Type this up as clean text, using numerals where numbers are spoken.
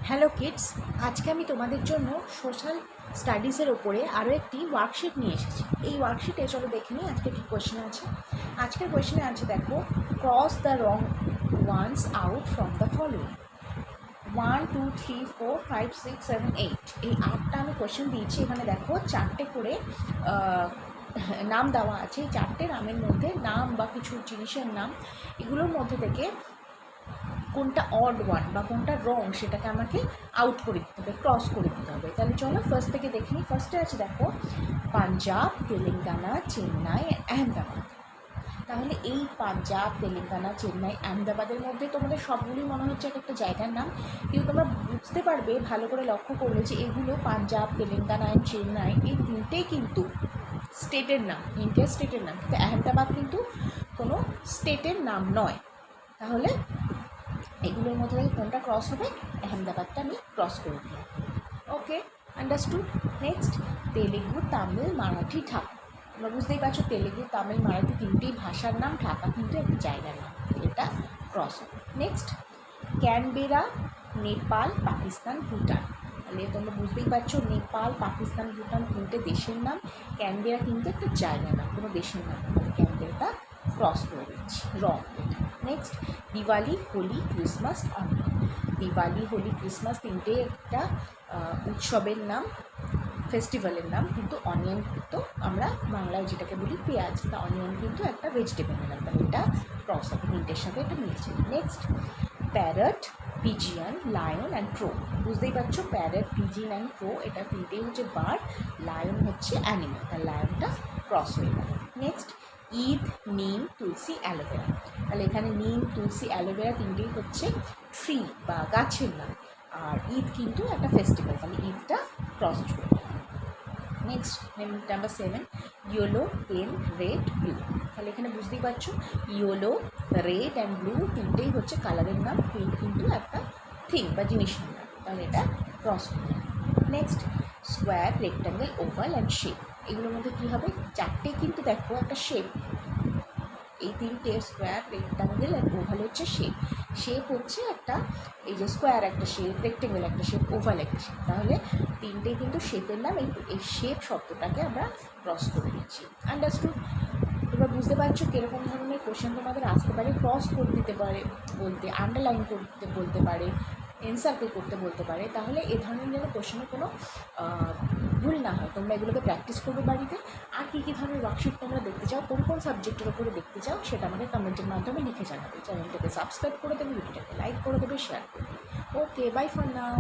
Hello kids, আজকে আমি তোমাদের জন্য সোশ্যাল স্টাডিজের ওপরে আরও একটি ওয়ার্কশিট নিয়ে এসেছি। এই ওয়ার্কশিটে চলো দেখে নিই আজকে কী কোয়েশ্চেন আছে। আজকের কোয়েশ্চেনে আছে, দেখো, cross the wrong ones out from the following. 1 2 3 4 5 6 7 8 এই 8টা আমি কোয়েশ্চেন দিয়েছি। এখানে দেখো 4টে করে নাম দেওয়া আছে। এই 4টে নামের মধ্যে নাম বা কিছু জিনিসের নাম, এগুলোর মধ্যে থেকে কোনটা অড ওয়ান বা কোনটা রং সেটাকে আমাকে আউট করে দিতে হবে, ক্রস করে দিতে হবে। তাহলে চলো ফার্স্ট থেকে দেখে নিই। ফার্স্টে আছে দেখো পাঞ্জাব, তেলেঙ্গানা, চেন্নাই, আহমেদাবাদ। তাহলে এই পাঞ্জাব, তেলেঙ্গানা, চেন্নাই, আহমেদাবাদের মধ্যে তোমাদের সবগুলি মনে হচ্ছে একটা জায়গার নাম, কিন্তু তোমরা বুঝতে পারবে ভালো করে লক্ষ্য করলে যে এগুলো পাঞ্জাব, তেলেঙ্গানা অ্যান্ড চেন্নাই এই তিনটেই কিন্তু স্টেটের নাম, ইন্ডিয়ার স্টেটের নাম। কিন্তু আহমেদাবাদ কিন্তু কোনো স্টেটের নাম নয়। তাহলে এগুলোর মধ্যে থেকে কোনটা ক্রস হবে? আহমেদাবাদটা আমি ক্রস করে দিলাম। ওকে, আন্ডারস্টুড। নেক্সট, তেলেগু, তামিল, মারাঠি, ঢাকা। তোমরা বুঝতেই পারছো তেলেগু, তামিল, মারাঠি তিনটেই ভাষার নাম, ঢাকা কিন্তু একটা জায়গার নাম, এটা ক্রস হবে। Next, Canberra, Nepal, Pakistan, Bhutan. তাহলে তোমরা বুঝতেই পারছো নেপাল, পাকিস্তান, ভুটান তিনটে দেশের নাম, ক্যানবেরা কিন্তু একটা জায়গার নাম, কোনো দেশের নাম। তাহলে ক্যানবেরাটা ক্রস করে দিচ্ছি, রং এটা। Next, Diwali, Holi, Christmas, onion. Diwali, Holi, Christmas তিনটে একটা উৎসবের নাম, ফেস্টিভ্যালের নাম, কিন্তু অনিয়ন তো আমরা বাংলায় যেটাকে বলি পেঁয়াজ, তা অনিয়ন কিন্তু একটা ভেজিটেবলের নাম। তাহলে এটা ক্রস হবে, তিনটের সাথে এটা মিলছে। Next, parrot, pigeon, lion and crow. বুঝতেই পারছো প্যারট, পিজিয়ান অ্যান্ড ক্রো এটা তিনটেই হচ্ছে বার্ড, লায়ন হচ্ছে অ্যানিমেল, তার লায়নটা ক্রস হয়ে গেল। নেক্সট, ঈদ, নিম, তুলসী, অ্যালোভেরা। তাহলে এখানে নিম, তুলসী, অ্যালোভেরা তিনটেই হচ্ছে ট্রি বা গাছের নাম, আর ঈদ কিন্তু একটা ফেস্টিভ্যাল, তাহলে ঈদটা ক্রস করে। Next, number 7, yellow, pen, red, blue. তাহলে এখানে বুঝতেই পারছো ইয়েলো, রেড অ্যান্ড ব্লু তিনটেই হচ্ছে কালারের নাম, পেন কিন্তু একটা থিং বা জিনিসের নাম, তাহলে এটা ক্রস করে। Next, square, rectangle, oval and shape. এগুলোর মধ্যে কী হবে? চারটে কিন্তু দেখো একটা শেপ, এই তিনটে স্কোয়ার, রেক্ট্যাঙ্গেল অ্যান্ড ওভাল হচ্ছে শেপ। শেপ হচ্ছে একটা, এই যে স্কোয়ার একটা শেপ, রেক্ট্যাঙ্গেল একটা শেপ, ওভাল একটা শেপ, তাহলে তিনটেই কিন্তু শেপের নাম। এই শেপ শব্দটাকে আমরা ক্রস করে দিচ্ছি। আন্ডারস্টুড? তোমরা বুঝতে পারছো কীরকম ধরনের কোশ্চেন তোমাদের আসতে পারে। ক্রস করে দিতে পারে বলতে, আন্ডারলাইন করতে বলতে পারে, এনসার্কেল করতে বলতে পারে। তাহলে এ ধরনের যেন কোশ্চেনের কোনো ভুল না হয়, তোমরা এগুলোকে প্র্যাকটিস করবে বাড়িতে। আর কী কী ধরনের ওয়ার্কশিট তোমরা দেখতে চাও, কোন কোন সাবজেক্টের ওপরে দেখতে চাও, সেটা আমাকে কমেন্টের মাধ্যমে লিখে জানাবে। চ্যানেলটাকে সাবস্ক্রাইব করে দেবে, ভিডিওটাকে লাইক করে দেবে, শেয়ার করে দেবে। ওকে, বাই ফর নাও।